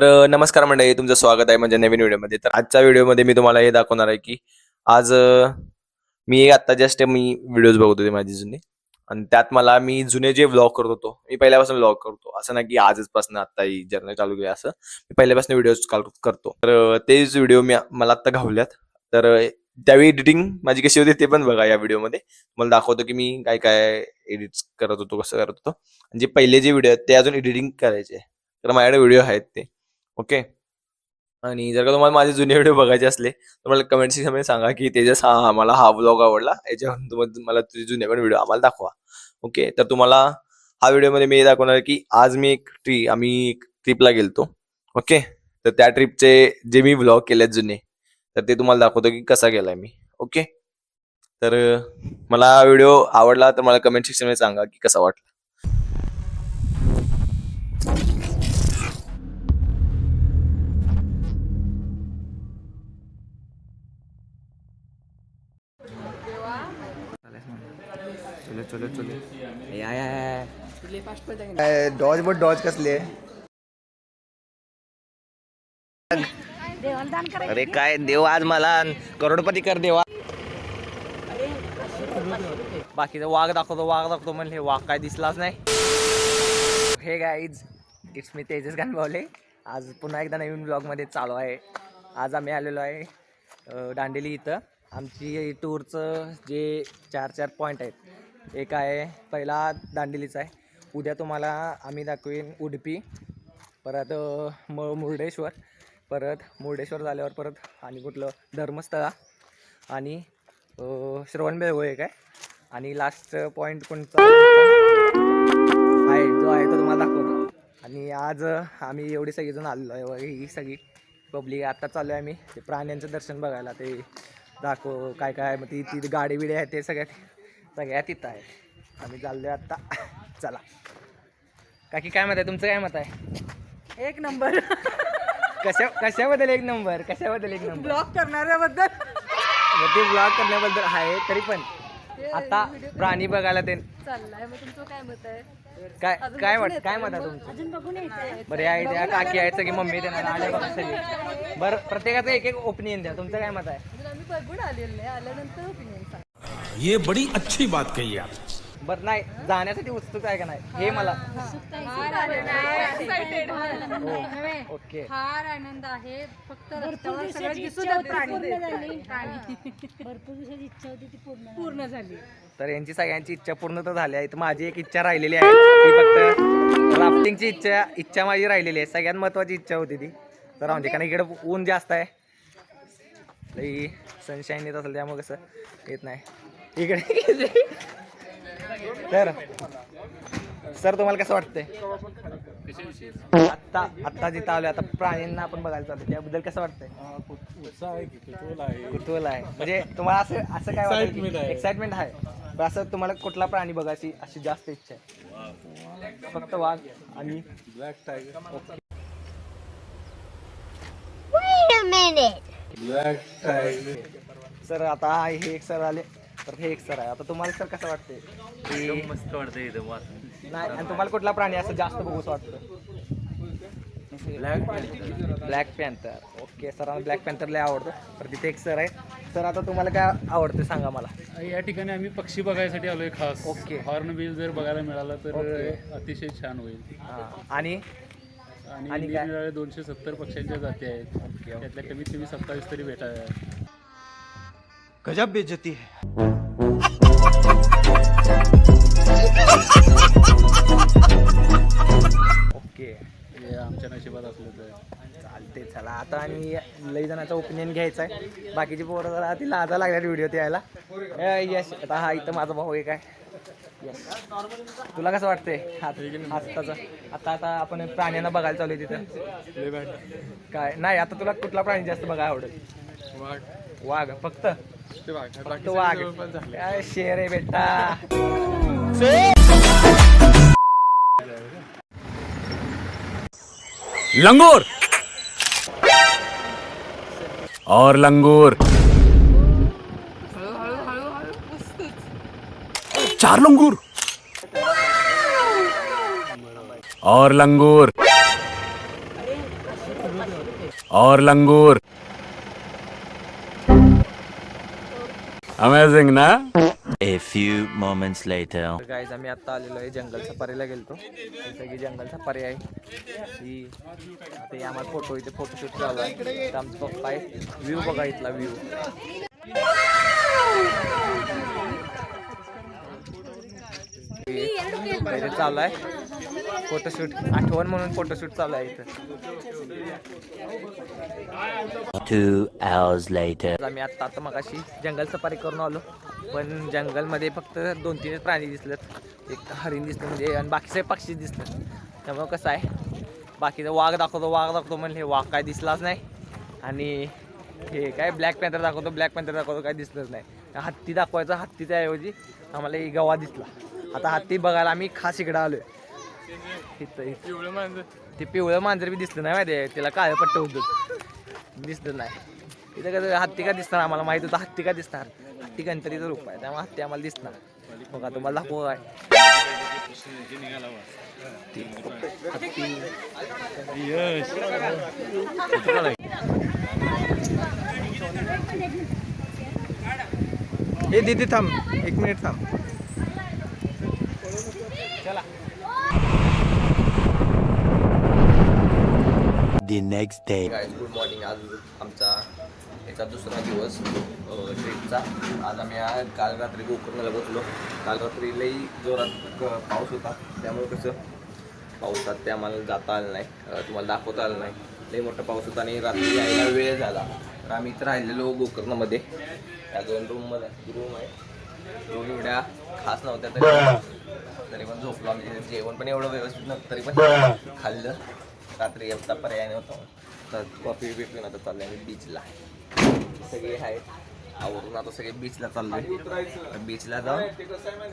नमस्कार मंडळी, तुमचं स्वागत आहे माझ्या नवीन व्हिडिओमध्ये. तर आजच्या व्हिडिओमध्ये मी तुम्हाला हे दाखवणार आहे की आज मी आता जस्ट व्हिडिओज बघत होते माझी जुने, आणि त्यात मी जुने जे व्लॉग करत होतो, मी पहिल्यापासून व्लॉग करतो, असं नाही की आजच पासून आता ही जर्नी चालू केली. असं मी पहिल्यापासून व्हिडिओज करतो. तर तेच व्हिडिओ मला आता घावल्यात. तर त्यावेळी एडिटिंग माझी कशी होती ते पण बघा या व्हिडिओमध्ये. मला दाखवतो की मी काय काय एडिट करत होतो, कसं करत होतो. आणि जे पहिले जे व्हिडिओ आहेत ते अजून एडिटिंग करायचे, तर माझ्याकडे व्हिडिओ आहेत ते. ओके. आणि जर का तुम्हाला माझे जुने व्हिडिओ बघायचे असले तर मला कमेंट सेक्शनमध्ये सांगा की तेजस, हा मला हा व्लॉग आवडला, याच्यावरून मला तुझे जुने पण व्हिडिओ आम्हाला दाखवा. ओके. तर तुम्हाला हा व्हिडिओमध्ये मी हे दाखवणार आहे की आज आम्ही एक ट्रिपला गेलतो. ओके. तर त्या ट्रिपचे जे मी व्लॉग केलेत जुने, तर ते तुम्हाला दाखवतो की कसा केलाय मी. ओके. तर मला व्हिडिओ आवडला तर मला कमेंट सेक्शनमध्ये सांगा की कसा वाटला. चलो चलो चलो, डॉज बट डॉज कसले. अरे काय देव, आज मला करोडपती कर देवा. बाकीचा वाघ दाखवतो म्हणले, वाघ काय दिसलाच नाही. हे गाईज, इट्स मी तेजस गानबावले. आज पुन्हा एकदा नवीन ब्लॉगमध्ये चालू आहे. आज आम्ही आलेलो आहे दांडेली इथं. आमची टूरचं जे 4 पॉईंट आहेत, एक आहे पहिला दांडेलीचा आहे. उद्या तुम्हाला आम्ही दाखवेन उडुपी, परत मुर्डेश्वर, परत मुर्डेश्वर झाल्यावर परत आणि कुठलं धर्मस्थळा आणि श्रवणबेळगोळ एक आहे. आणि लास्ट पॉईंट कोणता आहे जो आहे तो तुम्हाला दाखवतो. आणि आज आम्ही एवढी सगळीजण आलेलो आहे, ही सगळी पब्लिक. आत्ता चालू आहे आम्ही ते प्राण्यांचं दर्शन बघायला. ते दाखव काय काय, मग ती गाडी बिडी आहे ते सगळ्यात तिथं आहे. आम्ही चाललो आहे आत्ता. चला. काकी काय मत आहे तुमचं, काय मत आहे? एक नंबर. कशाबद्दल एक नंबर? ब्लॉग करणाऱ्याबद्दल. ते ब्लॉग करण्याबद्दल आहे, तरी पण आता प्राणी बघायला ते चाललाय. मग तुमचं काय मत आहे? काय मत आहे तुमचं? अजून बघून यायचंय. बरं, आहे त्या काकी आहेत सगळी, मम्मी त्यांना आले बघा सगळे. बरं, प्रत्येकाचं एक एक ओपिनियन द्या. तुमचं काय मत आहे? अजून आम्ही बघून आलेलो नाही, आल्यानंतर ओपिनियन सांग. ये बड़ी अच्छी बात कही आप. बरं, नाही जाण्यासाठी उत्सुक आहे का नाही हे मला. ओके. फार आनंद आहे. फक्त रस्त्यावर सगळं दिसून येते प्राणी. भरपूर दिवसाची इच्छा होती ती पूर्ण झाली. तर यांची सगळ्यांची इच्छा पूर्ण तर झाली आहे. तर माझी एक इच्छा राहिलेली आहे, ती फक्त राफ्टिंगची इच्छा माझी राहिलेली आहे. सगळ्यात महत्त्वाची इच्छा होती ती. तर राहून दे, कारण इकडे ऊन जास्त आहे, लई सनशाईन येत असेल त्यामुळे कसं येत नाही इकडे. तर सर, तुम्हाला कसं वाटतंय आत्ता जिथं आलोय, आता प्राण्यांना आपण बघायला चालतो, त्याबद्दल कसं वाटतंय? कुतूहल आहे. म्हणजे तुम्हाला असं काय वाटतं? एक्साइटमेंट आहे. असं तुम्हाला कुठला प्राणी बघायची अशी जास्त इच्छा आहे? फक्त वाघ आणि ब्लॅक टायगर. सर, आता हे एक सर आले, तर हे एक सर आहे. आता तुम्हाला सर कसं वाटतंय? मस्त वाटतंय इथं. नाही, आणि तुम्हाला कुठला प्राणी असं जास्त बघूच वाटतं? Black panther. ओके. सरांना ब्लॅक पॅन्थर लय आवडतं. तर तिथे एक सर आहे. सर, आता तुम्हाला काय आवडतं सांगा मला. या ठिकाणी आम्ही पक्षी बघायसाठी आलोय खास. ओके. हॉर्नबिल जर बघायला मिळाला तर अतिशय छान होईल. आणि आणि निरनिराळे 270 पक्ष्यांच्या जाती आहेत. त्यातल्या कमीत कमी 27 तरी भेटाव्या. गजब बेइज्जती है. ओके. हे आमच्या नशिबात असलं तर चालते. चला, आता आणि लई जणांचा ओपिनियन घ्यायचा आहे. बाकीची पोरं जरा ती लाजा लागल्या व्हिडिओ यायला. यश, आता हा इथं माझा भाऊ एक आहे. यस, तुला कसं वाटतंय आता आपण प्राण्यांना बघायला चालू आहे तिथं? काय नाही, आता तुला कुठला प्राणी जास्त बघायला आवडेल? वाघ. फक्त वाघ. काय शेर आहे बेटा. लंगूर और लंगूर. 4 लंगूर और लंगूर. और लंगूर अमेजिंग ना. A few moments later. तर गाईज आम्ही आता आलेलो आहे जंगल सफारीला गेलतो. सगळी जंगल सफारी आहे ही. आता हे आम्हाला फोटो इथे फोटोशूट चालू आहे. तर आमचा पप्पा आहे. व्ह्यू बघा इथला व्ह्यू. इथे चालू आहे फोटोशूट, आठवण म्हणून फोटोशूट चालू आहे इथं. 2 hours later. आम्ही आता मगाशी जंगल सफारी करून आलो, पण जंगलमध्ये फक्त 2-3 प्राणी दिसलेत. एक हरिण दिसलं म्हणजे, आणि बाकीचे पक्षी दिसलं. त्यामुळे कसं आहे, बाकीचं वाघ दाखवतो म्हणले वाघ काय दिसलाच नाही. आणि हे काय ब्लॅक पॅन्थर दाखवतो काय दिसलंच नाही. हत्ती दाखवायचा, हत्तीच्या ऐवजी आम्हाला एक गवा दिसला. आता हत्ती बघायला आम्ही खास इकडं आलोय. ते पिवळं मांजर बी दिसलं नाही माहिती आहे, त्याला काळं पट्ट होतं, दिसलं नाही. इथं कसं हत्ती का दिसणार, आम्हाला माहित होतं हत्ती का दिसणार. हत्ती गणपतीचं रूप आहे, त्यामुळे हत्ती आम्हाला दिसणार. बघा तुम्हाला दाखवू आहे हे दीदी थांब, 1 मिनिट थांब. चला. The next day. Good morning. आज आमचा याचा दुसरा दिवस ट्रिपचा. आज आम्ही काल रात्री गोकर्णला पोचलो. काल रात्री लई जोरात पाऊस होता, त्यामुळे कसं पावसात ते आम्हाला जाता आलं नाही, तुम्हाला दाखवता आलं नाही. लई मोठा पाऊस होता आणि रात्री यायला वेळ झाला. तर आम्ही इथं राहिलेलो गोकर्णमध्ये. त्या 2 रूम आहे. 2 एवढ्या खास नव्हत्या, तरी पण झोपलो आम्ही. जेवण पण एवढं व्यवस्थित नव्हतं, तरी पण खाल्लं. रात्री आता पर्याय नव्हता, तर कॉफी पिऊन आता चाललं आहे बीचला. सगळे आहेत आवरून आता सगळे बीचला चाललो आहे. बीचला जाऊन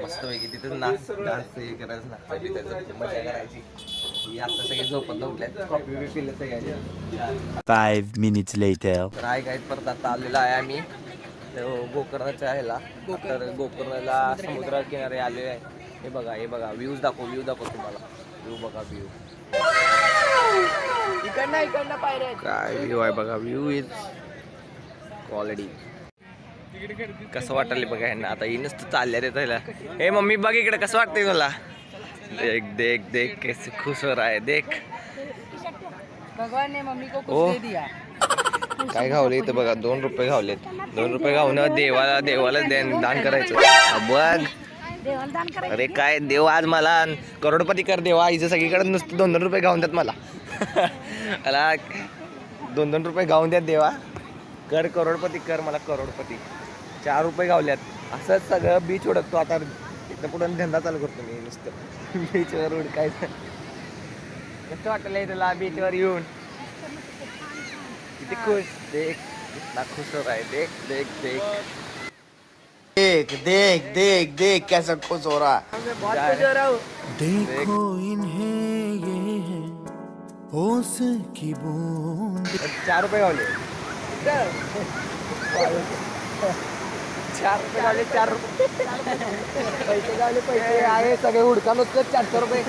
मस्तपैकी तिथं डान्स हे करायचं, नाचायचं, मजा करायची. ही आता सगळे झोपत उठल्यात, कॉफी बी पिलं सगळ्यांनी. 5 minutes later. तर आहे काय, परत आता आलेला आहे आम्ही गोकर्णाच्या ह्याला. तर गोकर्णाला समुद्र किनारे आले आहे. हे बघा व्ह्यूज दाखव तुम्हाला. व्ह्यू बघा, व्ह्यू काय व्ह्यू आहे बघा. View is quality. कसं वाटलं बघा ह्यांना. आता ही नुसतं चालल्या रे त्याला. हे मम्मी बघ इकडे कसं वाटतंय तुला. देख कैसे खुश हो रहा है, देख. भगवान ने मम्मी को ओ. कुछ दे दिया. काय घावले इथं बघा. 2 रुपये घावलेत. 2 रुपये घावणं देवाला दान करायचं. बघ अरे काय देव आज मला करोडपती कर देवा. इथं सगळीकडे नुसतं 2-2 रुपये घावून द्यात मला. मला 2-2 रुपये घावून द्यात देवा. कर करोडपती कर मला करोडपती. 4 रुपये घावल्यात. असंच सगळं बीच उडकतो आता. इथं पुढं धंदा चालू करतो मी नुसतं बीचवर उडकायचं. कसं वाटलंय तुला बीचवर येऊन. किती खुश. देख कितना खुश हो रहा है. देख देख कैसा खुश हो रहा है. देखो इन्हें ये है होश की बूंद. 4 रुपये गावले. 4 रुपये गावले. 4 रुपये पैसे गावले. पैसे आहे सगळे हुडका नुसतं 400 रुपये.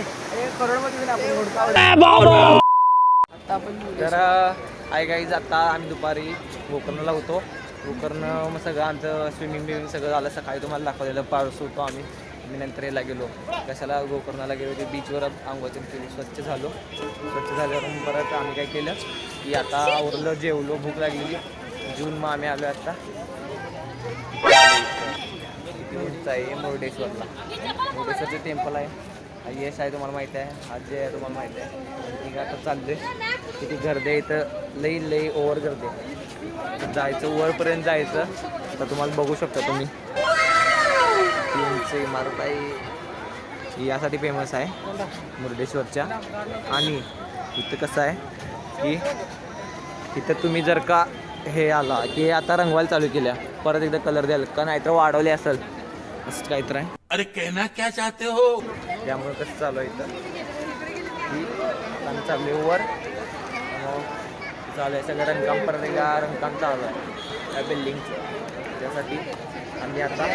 करोडमध्ये आपण हुडका. तर आहे गाईज, आता आम्ही दुपारी गोकर्णला होतो. गोकर्ण मग सगळं आमचं स्विमिंग सगळं झालं. सकाळी तुम्हाला दाखवलेलं पाऊस होतो आम्ही नंतर यायला गेलो. कशाला गोकर्णाला गेलो ते बीचवर आंघोळ केली, स्वच्छ झाल्यावर परत आम्ही काय केलं की आता आवरलं, जेवलो, भूक लागलेली. जेवून मग आम्ही आलो आता आहे मुरुडेश्वरचं टेम्पल आहे. यश आहे तुम्हाला माहिती आहे, आजी आहे तुम्हाला माहिती आहे. ठीक आहे, आता चाललोय. किती गर्दी आहे इथं, लई ओव्हर गर्दी आहे. जायचं वरपर्यंत जायचं. तर तुम्हाला बघू शकता तुम्ही 3 इमारत आहे, यासाठी फेमस आहे मुरुडेश्वरच्या. आणि इथं कसं आहे की इथं तुम्ही जर का हे आला की आता रंगवायला चालू केल्या, परत एकदा कलर द्याल का नाहीतर वाढवले असेल असं काहीतर आहे. अरे कहना क्या चाहते हो. त्यामुळे कसं चालू आहे इथं की आम्ही चालले वर चालू आहे सगळं रंगकाम. परत एकदा रंगकाम चालू आहे त्या बिल्डिंगचं. त्यासाठी आम्ही आता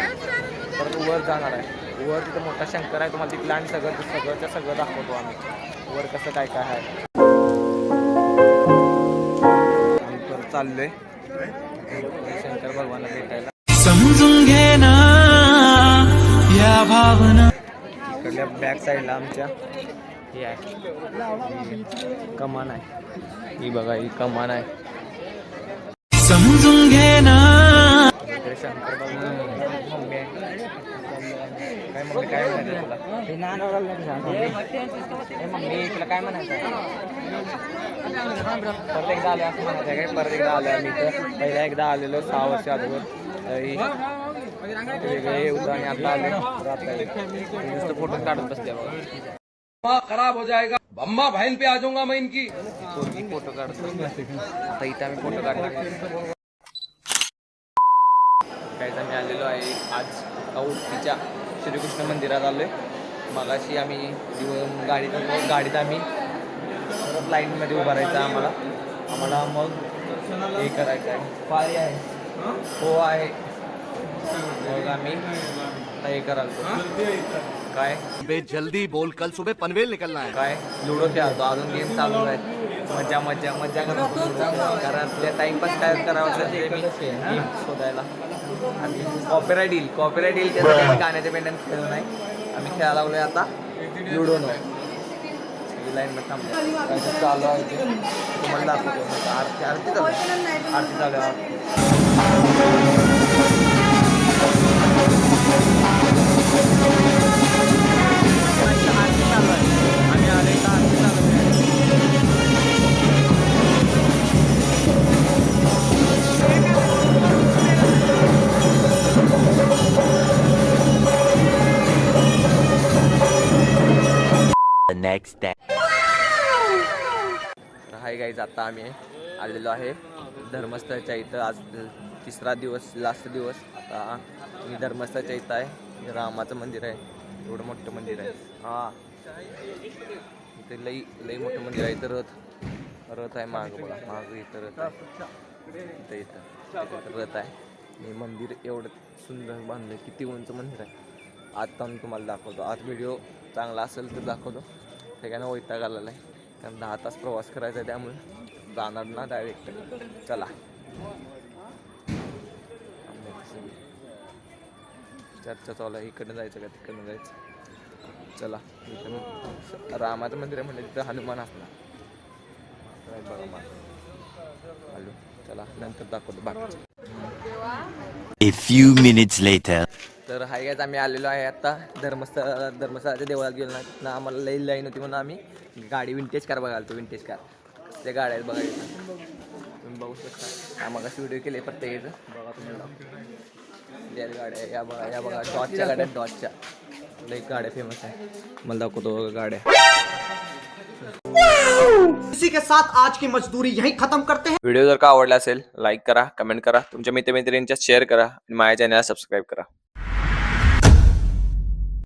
परत वर जाणार आहे. वर तिथं मोठा शंकर आहे, तुम्हाला तिथलं आणि सगळं दाखवतो आम्ही वर कसं काय आहे. चाललोय शंकर भगवानला भेटायला. समजून घे ना या भावना. इकडल्या बॅक साईडला आमच्या हे आहे कमान आहे. ही बघा ही कमान आहे. समजून घे ना. इकडे शंकर भगवान मम्मी आहे. काय मम्मी काय म्हणायचं तुला? मम्मी तुला काय म्हणायचं? परत एकदा आलो असं म्हणायचं काय? परत एकदा आलो आम्ही तर पहिला एकदा आलेलो 6 वर्ष अगोदर. तरी वेगळे होतं आणि आता आले नुसतं फोटो काढून बसले बघा. खराब हो जाएगा. अम्मा बहन पे आ जाऊंगा मैं इनकी. फोटो काढतो. आता इथं आम्ही फोटो काढणार. काय आम्ही आलेलो आहे आज औटीच्या श्रीकृष्ण मंदिरात आलोय. मगाशी आम्ही गाडीत आम्ही परत लाईनमध्ये उभं राहायचं आम्हाला मग हे करायचं आहे. पाळी आहे हो आहे. मग आम्ही आता हे करायचो काय बे जल्दी बोल, कल सुबह पनवेल निकलना है. काय लुडो खेळतो. अजून गेम चालू आहेत. मजा करतो. घरातल्या टाइमपास काय करावं असेल ते मी गेम शोधायला. आणि कॉपीराईट येईल त्यासाठी आम्ही गाण्याचे मेंटेन खेळलो नाही. आम्ही खेळायला लागलोय आता लुडो नो. लाईनमध्ये थांबलो चालू आहे ते तुम्हाला दाखवतो. आरती चालू आहे. आम्ही आले का आरती चालू आहे. The next day. Hi guys आता आम्ही आलेलो आहे धर्मस्थळच्या इथं. आज 3रा दिवस लास्ट दिवस. आता मी धर्मस्थळच्या इथं आहे. हे रामाचं मंदिर आहे. एवढं मोठं मंदिर आहे. हां इथे लई मोठं मंदिर आहे. इथं रथ आहे मागं बघा. मागं इथं रथ आहे. इथं रथ आहे. हे मंदिर एवढं सुंदर बांधलं. किती उंच मंदिर आहे. आता मी तुम्हाला दाखवतो. आज व्हिडिओ चांगला असेल तर दाखवतो. सगळ्यांना वैताग आलेला आहे कारण 10 तास प्रवास करायचा आहे. त्यामुळे जाणार ना डायरेक्ट. चला चर्चा चालू आहे. इकडनं जायचं का तिकडनं जायचं. चला इथं रामाचं मंदिर आहे म्हणजे तिथं हनुमान असणार बघा. हॅलो चला नंतर दाखवतो बाकी. A few minutes later. तर हाय गाईज आम्ही आलेलो आहे आता धर्मस्थळाच्या देवळात गेलो ना. आम्हाला लई लाईन होती म्हणून आम्ही गाडी विंटेज कार बघायला. विंटेज कार त्या गाड्या आहेत बघायचं. तुम्ही बघू शकता. आम्हाला व्हिडिओ केले प्रत्येकाचं बघा तुम्ही. गाड्या या बघा डॉजच्या गाड्या. डॉजच्या लई गाड्या फेमस आहे. मला दाखवतो गाड्या. इसी के साथ आज की मजदूरी यहीं खत्म करते हैं. व्हिडिओ जर का आवडला असेल लाईक करा, कमेंट करा, तुमच्या मित्रमैत्रिणींच्या शेअर करा आणि माझ्या चॅनलला सबस्क्राईब करा.